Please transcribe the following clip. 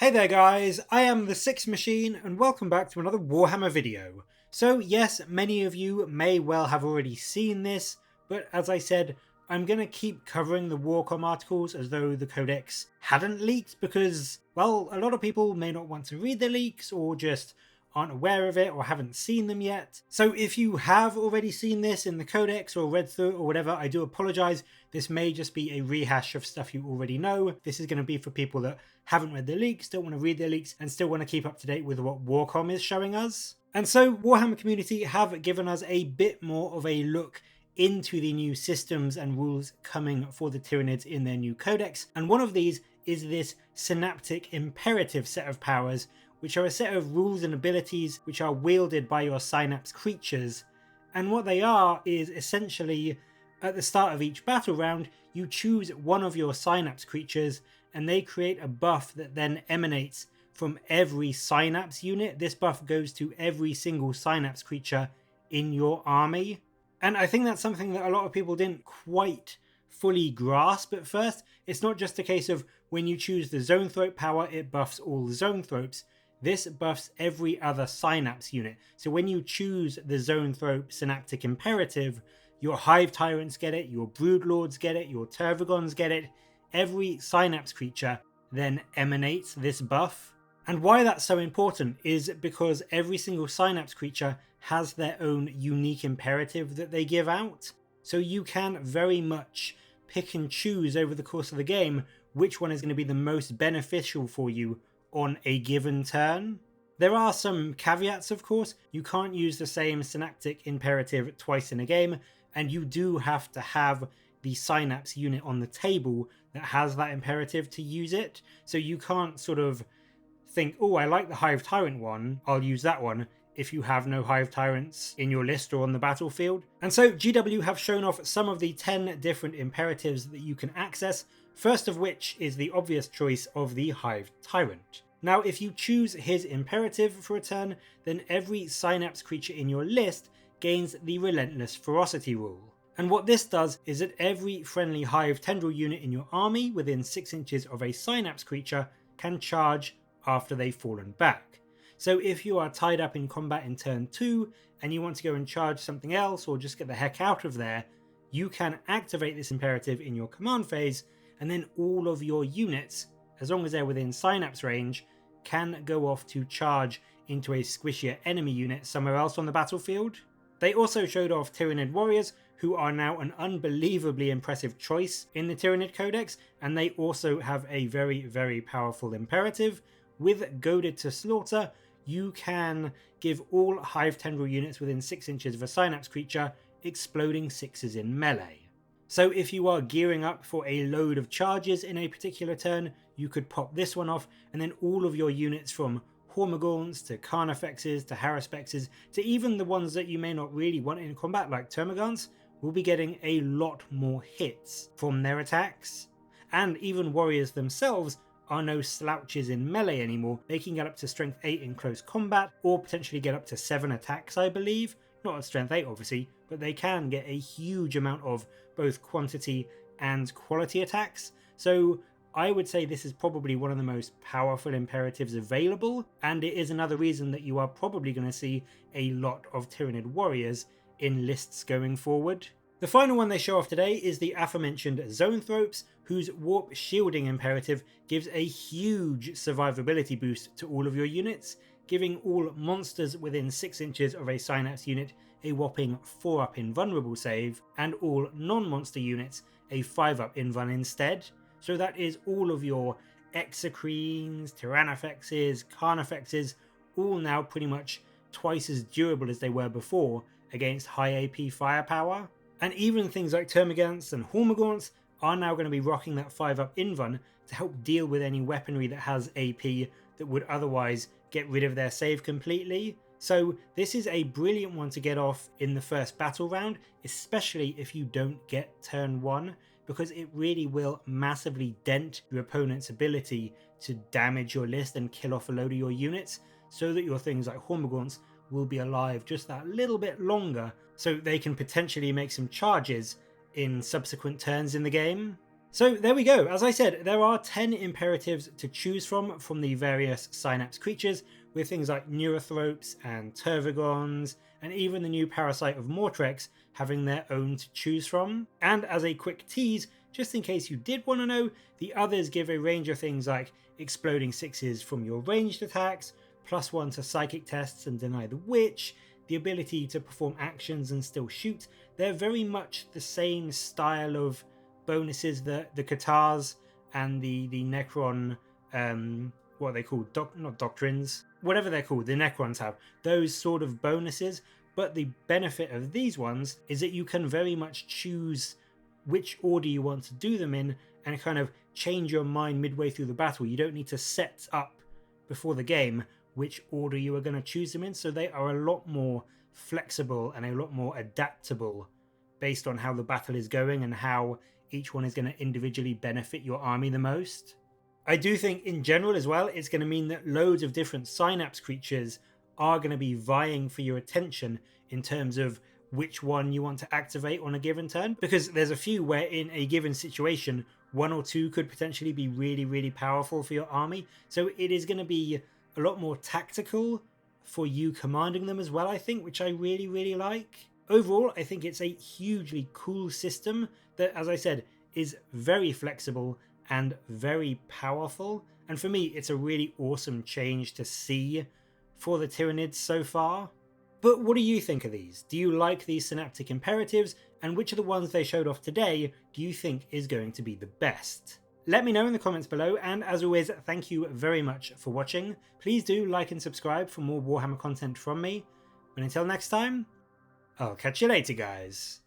Hey there guys, I am the Six Machine and welcome back to another Warhammer video. So yes, many of you may well have already seen this, but as I said, I'm going to keep covering the Warcom articles as though the Codex hadn't leaked because, well, a lot of people may not want to read the leaks or just aren't aware of it or haven't seen them yet. So if you have already seen this in the Codex or read through it or whatever, I do apologise. This may just be a rehash of stuff you already know. This is going to be for people that haven't read the leaks, don't want to read the leaks, and still want to keep up to date with what Warcom is showing us. And so Warhammer Community have given us a bit more of a look into the new systems and rules coming for the Tyranids in their new codex, and one of these is this Synaptic Imperative set of powers, which are a set of rules and abilities which are wielded by your Synapse creatures. And what they are is essentially, at the start of each battle round, you choose one of your Synapse creatures and they create a buff that then emanates from every Synapse unit. This buff goes to every single Synapse creature in your army. And I think that's something that a lot of people didn't quite fully grasp at first. It's not just a case of when you choose the Zonethrope power, it buffs all Zonethropes. This buffs every other Synapse unit. So when you choose the Zonethrope Synaptic Imperative, your Hive Tyrants get it, your Broodlords get it, your Tervagons get it. Every Synapse creature then emanates this buff. And why that's so important is because every single Synapse creature has their own unique imperative that they give out. So you can very much pick and choose over the course of the game which one is going to be the most beneficial for you on a given turn. There are some caveats, of course. You can't use the same Synaptic Imperative twice in a game, and you do have to have the Synapse unit on the table that has that imperative to use it. So you can't sort of think, oh, I like the Hive Tyrant one, I'll use that one, if you have no Hive Tyrants in your list or on the battlefield. And so GW have shown off some of the 10 different imperatives that you can access, first of which is the obvious choice of the Hive Tyrant. Now, if you choose his imperative for a turn, then every Synapse creature in your list gains the Relentless Ferocity rule. And what this does is that every friendly Hive Tendril unit in your army within 6 inches of a Synapse creature can charge after they've fallen back. So if you are tied up in combat in turn 2 and you want to go and charge something else or just get the heck out of there, you can activate this imperative in your command phase, and then all of your units, as long as they're within Synapse range, can go off to charge into a squishier enemy unit somewhere else on the battlefield. They also showed off Tyranid Warriors, who are now an unbelievably impressive choice in the Tyranid Codex, and they also have a very, very powerful imperative. With Goaded to Slaughter, you can give all Hive Tendril units within 6 inches of a Synapse creature exploding 6s in melee. So if you are gearing up for a load of charges in a particular turn, you could pop this one off, and then all of your units from Hormagaunts to Carnifexes to Harrispexes to even the ones that you may not really want in combat like Termagants will be getting a lot more hits from their attacks. And even warriors themselves are no slouches in melee anymore. They can get up to strength 8 in close combat or potentially get up to 7 attacks, I believe. Not at strength 8 obviously, but they can get a huge amount of both quantity and quality attacks. So I would say this is probably one of the most powerful imperatives available, and it is another reason that you are probably going to see a lot of Tyranid Warriors in lists going forward. The final one they show off today is the aforementioned Zonethropes, whose Warp Shielding imperative gives a huge survivability boost to all of your units, giving all monsters within 6 inches of a Synapse unit a whopping 4-up invulnerable save, and all non-monster units a 5-up invuln instead. So that is all of your Exocrines, Tyrannifexes, Carnifexes, all now pretty much twice as durable as they were before against high AP firepower. And even things like Termagants and Hormagaunts are now going to be rocking that 5-up invuln to help deal with any weaponry that has AP that would otherwise get rid of their save completely. So this is a brilliant one to get off in the first battle round, especially if you don't get turn 1, because it really will massively dent your opponent's ability to damage your list and kill off a load of your units, so that your things like Hormagaunts will be alive just that little bit longer, so they can potentially make some charges in subsequent turns in the game. So there we go. As I said, there are 10 imperatives to choose from the various Synapse creatures, with things like Neurothropes and Tervigons, and even the new parasite of Mortrex having their own to choose from. And as a quick tease, just in case you did want to know, the others give a range of things like exploding sixes from your ranged attacks, +1 to psychic tests and deny the witch, the ability to perform actions and still shoot. They're very much the same style of bonuses that the Katars and the Necron, what are they called? Not doctrines, whatever they're called, the Necrons have those sort of bonuses. But the benefit of these ones is that you can very much choose which order you want to do them in and kind of change your mind midway through the battle. You don't need to set up before the game which order you are going to choose them in, so they are a lot more flexible and a lot more adaptable based on how the battle is going and how each one is going to individually benefit your army the most. I do think in general as well, it's going to mean that loads of different Synapse creatures are going to be vying for your attention in terms of which one you want to activate on a given turn, because there's a few where in a given situation, one or two could potentially be really, really powerful for your army. So it is going to be a lot more tactical for you commanding them as well, I think, which I really, really like. Overall, I think it's a hugely cool system that, as I said, is very flexible and very powerful. And for me, it's a really awesome change to see for the Tyranids so far. But what do you think of these? Do you like these Synaptic Imperatives? And which of the ones they showed off today do you think is going to be the best? Let me know in the comments below, and as always, thank you very much for watching. Please do like and subscribe for more Warhammer content from me. But until next time, I'll catch you later, guys.